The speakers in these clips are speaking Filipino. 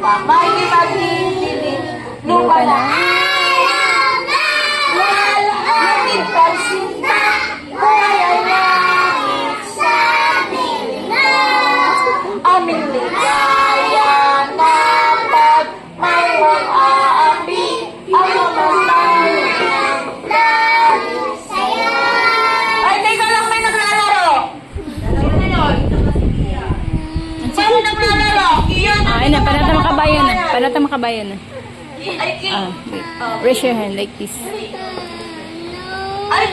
May di magdidilig, lupa na. Lalakit pagsinta, buhay ay langit sa nila. Aming ligaya na pag mayroong aapi, ang mamatay ng dahil sa'yo. Ay, teka lang, may naglalaro. Sino yun? Paano naglalaro? Ayun na, panata makabayan na. Panata makabayan na. Ay, Wait. Raise your hand like this. ay,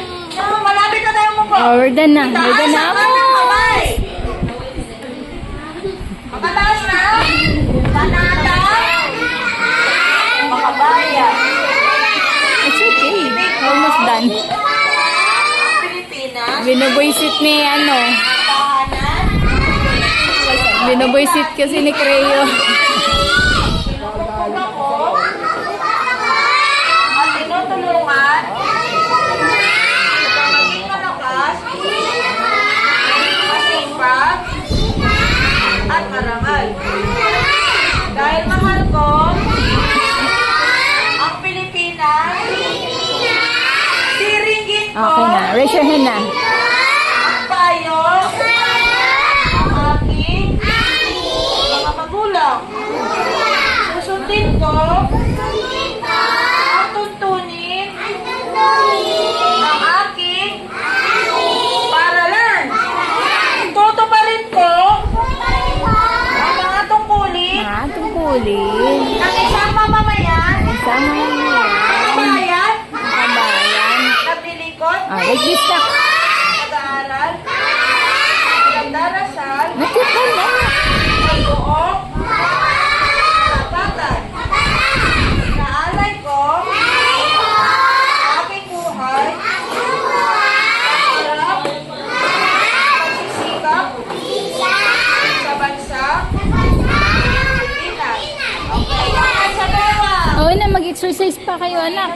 malapit na tayo mo po. Oh, we're done na. We're done na. Makataas na. Panata. Makabayan. It's okay. Almost done. Pilipinas. Binuboysit ni ano. Tahanan. Binuboysit kasi ni Creo. Tutulong ako. At tinutulungan. Upang maging malakas. Masipag. At marangal. Dahil mahal ko ang Pilipinas. Siringgit ko. Okay na. Raise your hand na. Ang payo. Ang aking mga magulang. Susundin ko. Ang tuntunin. Ang aking paralan. Tutuparin ko ang mga tungkulin Tungkulin. ng isang mamamayan, Sama yan. bayan, Kabayan. naglilingkod, Like this na. nag-aaral, nagdarasal, Nakita na. nagbuong, nagpatan. Naalay ko ang aking buhay, pagharap, pagsisikap sa bansa, Pilipinas. Okay, sa pera. Oo na, mag-exercise pa kayo, anak.